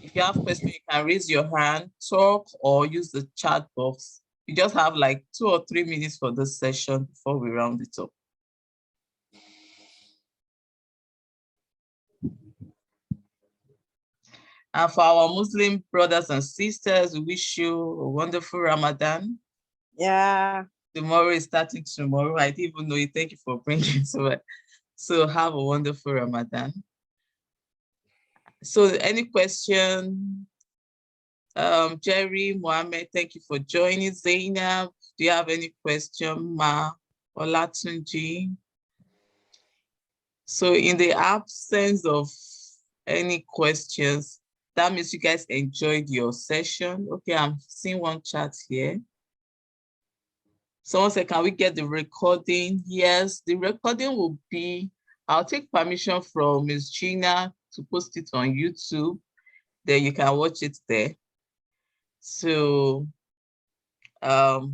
If you have questions, you can raise your hand, talk, or use the chat box. You just have like 2 or 3 minutes for this session before we round it up. And for our Muslim brothers and sisters, we wish you a wonderful Ramadan. Yeah. Tomorrow is starting tomorrow. I didn't even know it. Thank you for bringing it. So have a wonderful Ramadan. So any question? Jerry, Mohammed, thank you for joining. Zainab, do you have any question? Ma, Olatunji? So in the absence of any questions, that means you guys enjoyed your session. Okay, I'm seeing one chat here. Someone said, can we get the recording? Yes, the recording will be, I'll take permission from Ms. Gina to post it on YouTube. Then you can watch it there. So I'll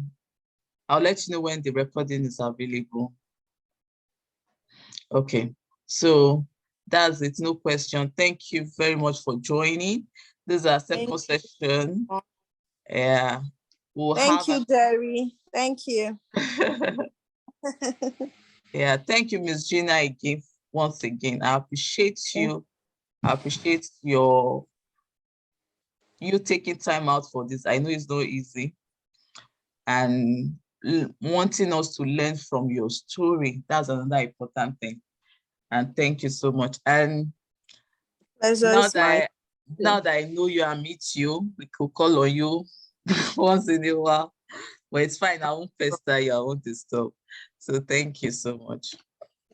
let you know when the recording is available. Okay, so that's it, no question. Thank you very much for joining. This is our second session. Yeah. Thank you, Jerry. Thank you. Yeah, thank you, Ms. Gina, again, once again. I appreciate you. I appreciate you taking time out for this. I know it's not easy. And wanting us to learn from your story. That's another important thing. And thank you so much. And now that now that I know you and meet you, we could call on you once in a while. But it's fine. I won't pester you. I won't disturb. So thank you so much.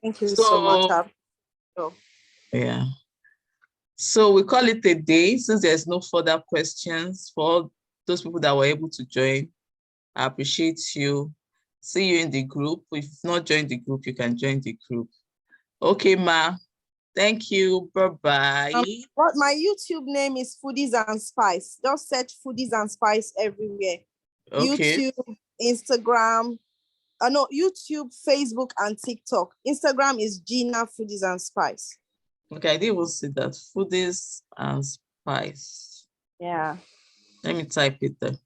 Thank you so much. Yeah. So we call it a day since there's no further questions. For all those people that were able to join, I appreciate you. See you in the group. If you've not joined the group, you can join the group. Okay, Ma. Thank you. Bye-bye. What my YouTube name is Foodies and Spice. Just search Foodies and Spice everywhere. Okay. YouTube, Instagram, no, YouTube, Facebook, and TikTok. Instagram is Gina Foodies and Spice. Okay, I didn't even see that. Foodies and Spice. Yeah. Let me type it there.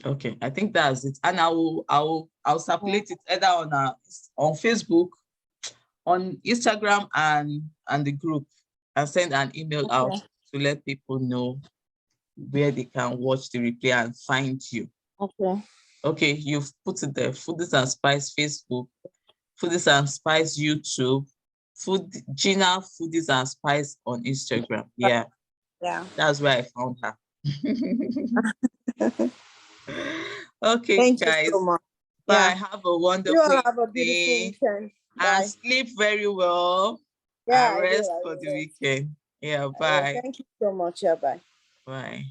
Okay, I think that's it. And I'll circulate it either on Facebook, on Instagram, and the group, and send an email out to let people know where they can watch the replay and find you. Okay. Okay, you've put it there. Foodies and Spice Facebook, Foodies and Spice YouTube, Gina Foodies and Spice on Instagram. Yeah. Yeah. That's where I found her. Okay, Thank guys. you so much. Bye. Yeah. Have a wonderful You have a beautiful day. weekend. Bye. And sleep very well. Yeah, And rest I for will. the weekend. Yeah, bye. Thank you so much. Yeah, bye. Bye.